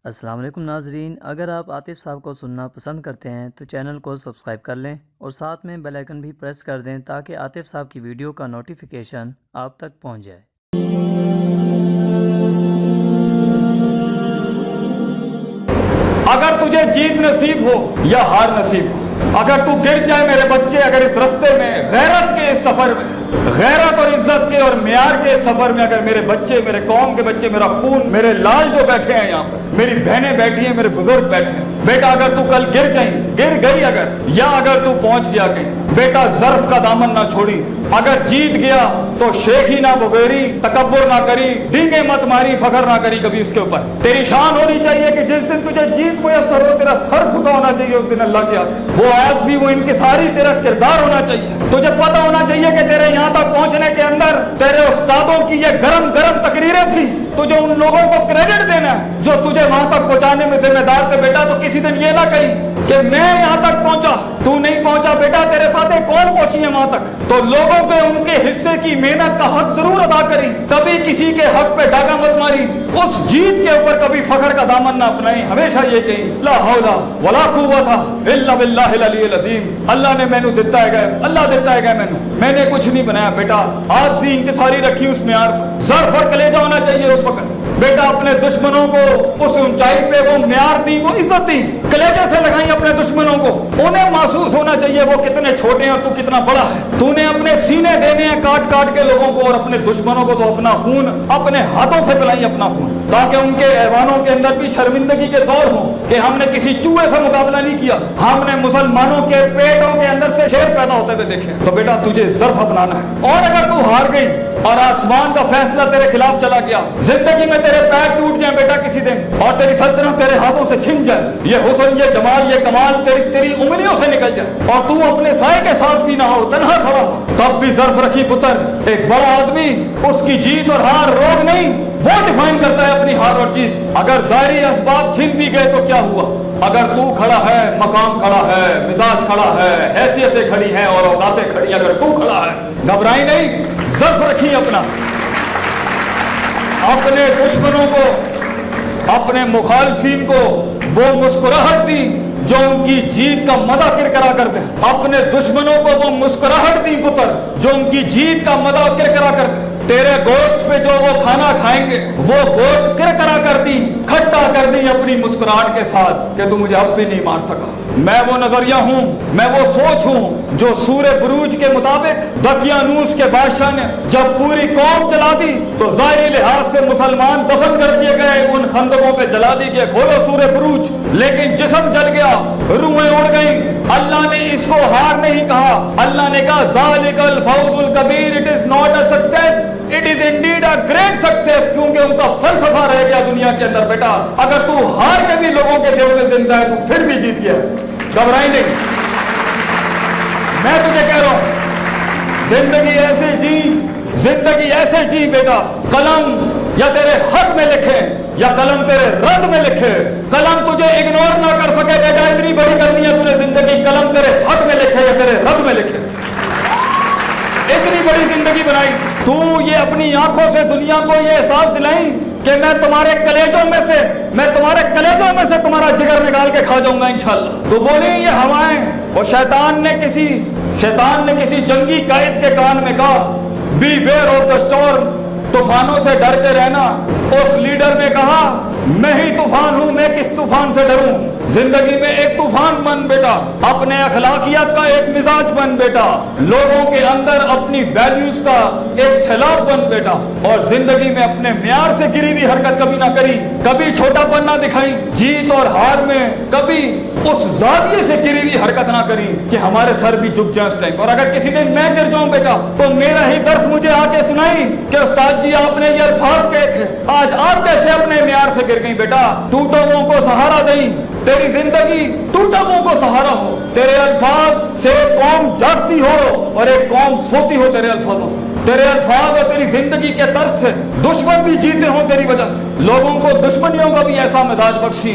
السلام علیکم ناظرین، اگر آپ عاطف صاحب کو سننا پسند کرتے ہیں تو چینل کو سبسکرائب کر لیں اور ساتھ میں بیل آئیکن بھی پریس کر دیں تاکہ عاطف صاحب کی ویڈیو کا نوٹیفیکیشن آپ تک پہنچ جائے۔ اگر تجھے جیت نصیب ہو یا ہار نصیب ہو، اگر تو گر جائے میرے بچے، اگر اس رستے میں غیرت کے اس سفر میں، غیرت اور عزت کے اور معیار کے اس سفر میں اگر میرے بچے، میرے قوم کے بچے، میرا خون، میرے لال جو بیٹھے ہیں یہاں پر، میری بہنیں بیٹھی ہیں، میرے بزرگ بیٹھے ہیں، بیٹا اگر تو کل گر گئی اگر، یا اگر تو پہنچ گیا کہیں، بیٹا ظرف کا دامن نہ چھوڑی، اگر جیت گیا تو شیخی نہ بغیری، تکبر نہ کری، ڈینگیں مت ماری، فخر نہ کری کبھی اس کے اوپر۔ تیری شان ہونی چاہیے کہ جس دن تجھے جیت میسر ہو، تیرا سر جھکا ہونا چاہیے اس دن اللہ کے آگے، وہ عاجزی، وہ انکساری تیرا کردار ہونا چاہیے۔ تجھے پتہ ہونا چاہیے کہ تیرے یہاں تک پہنچنے کے اندر تیرے استادوں کی یہ گرم گرم تقریریں تھی، تجھے ان لوگوں کو کریڈٹ دینا ہے جو تجھے وہاں تک پہنچانے میں ذمہ دار تھے۔ بیٹا تو کسی دن یہ نہ کہی کہ میں یہاں تک پہنچا، تو نہیں پہنچا، بیٹا تیرے ساتھ کون پہنچی ہے وہاں تک، تو لوگوں کے ان کے حصے کی محنت کا حق ضرور ادا کری، کبھی کسی کے حق پہ ڈاکہ مت ماری، اس جیت کے اوپر کبھی فخر کا دامن نہ اپنائی، ہمیشہ یہ کہیں لا حول ولا قوت الا باللہ العلی العظیم، اللہ نے مینوں دیتا ہے گئے، اللہ دیتا ہے گئے میں نے کچھ نہیں بنایا۔ بیٹا آج سی انکساری رکھی اس معیار پر، ظرف اور کلیجہ ہونا چاہیے اس وقت۔ بیٹا اپنے دشمنوں کو اس اونچائی پہ وہ معیار دی، وہ عزت دی، کلیجے سے لگائی اپنے دشمنوں کو، انہیں محسوس ہونا چاہیے وہ کتنے چھوٹے ہیں اور تو کتنا بڑا ہے۔ تو نے اپنے سینے دینے ہیں کاٹ کاٹ کے لوگوں کو، اور اپنے دشمنوں کو تو اپنا خون اپنے ہاتھوں سے پلائی، اپنا خون، تاکہ ان کے ایوانوں کے اندر بھی شرمندگی کے دور ہوں کہ ہم نے کسی چوہے سے مقابلہ نہیں کیا، ہم نے مسلمانوں کے پیٹوں کے اندر سے شیر پیدا ہوتے ہوئے دیکھے۔ تو بیٹا تجھے ظرف اپنانا ہے، اور اگر تو ہار گئی اور آسمان کا فیصلہ تیرے خلاف چلا گیا، زندگی میں تیرے پیر ٹوٹ جائیں بیٹا کسی دن، اور تیری سلطنت تیرے ہاتھوں سے چھن جائے، یہ حسن، یہ جمال، یہ کمال تیری انگلیوں سے نکل جائے، اور تو اپنے سائے کے ساتھ بھی نہ ہو، تنہا کھڑا ہو، تب بھی ظرف رکھی پتر۔ ایک بڑا آدمی، اس کی جیت اور ہار روگ نہیں، وہ ڈیفائن کرتا ہے اپنی ہار اور جیت۔ اگر ظاہری اسباب چھن بھی گئے تو کیا ہوا، اگر تو کھڑا ہے، مقام کھڑا ہے، مزاج کھڑا ہے، حیثیتیں کھڑی ہیں اور اوقاتیں کھڑی، اگر تو کھڑا ہے، گھبرائی نہیں، ظرف رکھی اپنا، اپنے دشمنوں کو، اپنے مخالفین کو وہ مسکراہٹ دی جو ان کی جیت کا مدح کرا کرتے، اپنے دشمنوں کو وہ مسکراہٹ دی پتر جو ان کی جیت کا مدح کرا کرتے۔ تیرے گوشت پہ جو وہ کھانا کھائیں گے وہ گوشت کرا کر دی، کھٹا کر دی اپنی مسکراہٹ کے ساتھ کہ تو مجھے اب بھی نہیں مار سکا۔ میں وہ نظریہ ہوں، میں وہ سوچ ہوں جو سورہ بروج کے مطابق دقیانوس کے بادشاہ نے جب پوری قوم جلا دی تو ظاہری لحاظ سے مسلمان دفن کر دیے گئے، ان خندقوں پہ جلا دی گئے، کھولو سورہ بروج، لیکن جسم جل گیا، روحیں اڑ گئیں۔ اللہ نے اس کو ہار نہیں کہا، اللہ نے کہا ذالک الفوز الکبیر، it is not a success, it is indeed a great success, کیونکہ ان کا فلسفہ رہ گیا دنیا کے اندر۔ بیٹا اگر تو ہار کے بھی لوگوں کے دل میں زندہ ہے تو پھر بھی جیت گیا، گھبرائی نہیں۔ میں تجھے کہہ رہا ہوں زندگی ایسے جی، زندگی ایسے جی بیٹا، قلم یا تیرے حق میں لکھے یا قلم تیرے رد میں لکھے، قلم تجھے اگنور نہ کر سکے بیٹا، اتنی بڑی کرنی ہے تو نے زندگی، قلم تیرے حق میں لکھے یا تیرے رد میں لکھے، اتنی بڑی زندگی بنائی۔ تو یہ اپنی آنکھوں سے دنیا کو یہ احساس دلائیں کہ میں تمہارے کلیجوں میں سے تمہارا جگر نکال کے کھا جاؤں گا انشاءاللہ۔ تو بولی یہ ہوائیں، اور شیطان نے کسی جنگی قائد کے کان میں کہا beware of the storm, طوفانوں سے ڈر کے رہنا۔ اس لیڈر نے کہا میں ہی طوفان ہوں، میں کس طوفان سے ڈروں۔ زندگی میں ایک طوفان بن بیٹا، اپنے اخلاقیات کا ایک مزاج بن بیٹا، لوگوں کے اندر اپنی ویلیوز کا ایک سیلاب بن بیٹا، اور زندگی میں اپنے معیار سے گری ہوئی حرکت کبھی نہ کری، کبھی چھوٹا پن نہ دکھائی، جیت اور ہار میں کبھی اس زاویے سے گری ہوئی حرکت نہ کری کہ ہمارے سر بھی جھک جائیں اس ٹائم۔ اور اگر کسی دن میں گر جاؤں بیٹا تو میرا ہی درس مجھے آ کے سنائی کہ استاد جی آپ نے یہ الفاظ کہے تھے، آج آپ کیسے اپنے معیار سے گر گئی۔ بیٹا ٹوٹوں کو سہارا دیں، تیری زندگی ٹوٹوں کو سہارا ہو، تیرے الفاظ سے قوم جاگتی ہو اور ایک قوم سوتی ہو تیرے الفاظوں سے، تیرے الفاظ اور تیری زندگی کے طرز سے دشمن بھی جیتے ہوں تیری وجہ سے۔ لوگوں کو دشمنیوں کا بھی ایسا مزاج بخشی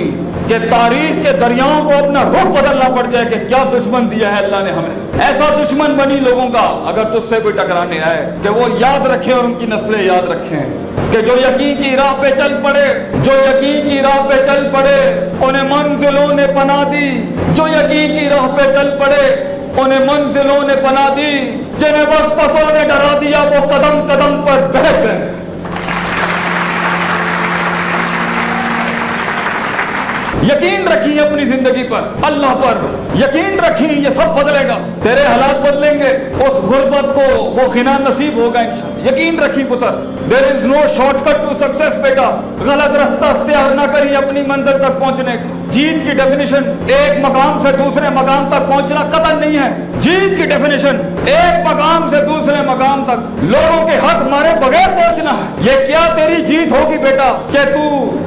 کہ تاریخ کے دریاؤں کو اپنا رخ بدلنا پڑ جائے کہ کیا دشمن دیا ہے اللہ نے ہمیں، ایسا دشمن بنی لوگوں کا اگر تجھ سے کوئی ٹکرانے آئے کہ وہ یاد رکھیں اور ان کی نسلیں یاد رکھیں کہ جو یقین کی راہ پہ چل پڑے، جو یقین کی راہ پہ چل پڑے انہیں منزلوں نے پناہ دی، جو یقین کی راہ پہ چل پڑے انہیں منزلوں نے پناہ دی، جنہیں وسوسوں نے ڈرا دیا وہ قدم قدم پر بہہ گئے۔ یقین رکھیں اپنی زندگی پر، اللہ پر یقین رکھیں، یہ سب بدلے گا، تیرے حالات بدلیں گے، اس غربت کو وہ غنا نصیب ہوگا انشاءاللہ۔ یقین رکھیں پتر، there is no shortcut to success بیٹا، غلط راستہ اختیار نہ کریے اپنی منزل تک پہنچنے کا۔ جیت کی ڈیفینیشن ایک مقام سے دوسرے مقام تک پہنچنا قطعاً نہیں ہے، جیت کی ڈیفینیشن ایک مقام سے دوسرے مقام تک لوگوں کے حق مارے بغیر پہنچنا ہے۔ یہ کیا تیری جیت ہوگی بیٹا کہ تو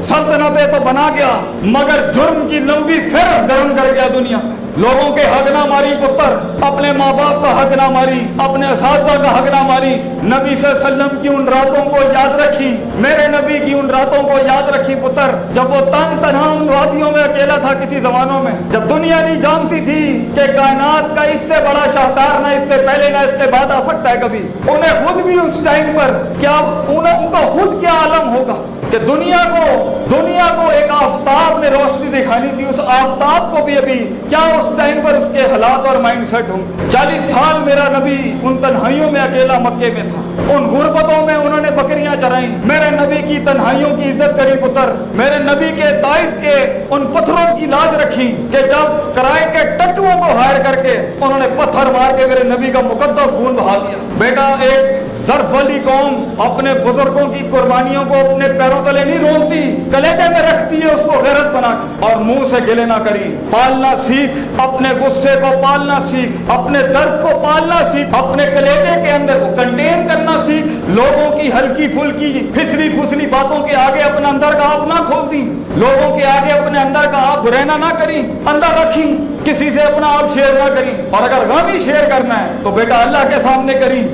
سلطنتیں تو بنا گیا مگر جرم کی لمبی فہرست گرم کر گیا دنیا میں۔ لوگوں کے حق نہ ماری پتر، اپنے ماں باپ کا حق نہ ماری، اپنے اساتذہ کا حق نہ ماری۔ نبی صلی اللہ علیہ وسلم کی ان راتوں کو یاد رکھی، میرے نبی کی ان راتوں کو یاد رکھی پتر، جب وہ تنہا ان وادیوں میں اکیلا تھا کسی زمانوں میں، جب دنیا نہیں جانتی تھی کہ کائنات کا اس سے بڑا شاہکار نہ اس سے پہلے نہ اس کے بعد آ سکتا ہے کبھی۔ انہیں خود بھی اس ٹائم پر کیا ان کا خود کیا عالم ہوگا کہ دنیا کو ایک آفتاب نے روشنی دکھانی تھی، اس آفتاب کو بھی ابھی کیا اس ٹائم پر اس کے حالات اور مائنڈ سیٹ ہوں۔ 40 سال میرا نبی ان تنہائیوں میں اکیلا مکے میں تھا، ان غربتوں میں انہوں نے بکریاں چرائیں، میرے نبی کی تنہائیوں کی عزت کری پتر، میرے نبی کے طائف کے ان پتھروں کی لاج رکھی کہ جب کرائے کے ٹٹوؤں کو ہائر کر کے انہوں نے پتھر مار کے میرے نبی کا مقدس خون بہا دیا۔ بیٹا ایک ظرف والی قوم اپنے بزرگوں کی قربانیوں کو اپنے پیروں تلے نہیں رونتی، کلیجے میں رکھتی ہے اس کو غیرت بنا کے، اور منہ سے گلے نہ کری۔ پالنا سیکھ، اپنے غصے کو پالنا سیکھ، اپنے درد کو پالنا سیکھ، اپنے کلیجے کے اندر کو کنٹین کرنا سیکھ۔ لوگوں کی ہلکی پھلکی پھسلی پھسلی باتوں کے آگے اپنا اندر کا آپ نہ کھول دی، لوگوں کے آگے اپنے اندر کا آپ برہنہ نہ کری، اندر رکھی، کسی سے اپنا آپ شیئر نہ کری، اور اگر غمی شیئر کرنا ہے تو بیٹا اللہ کے سامنے کری۔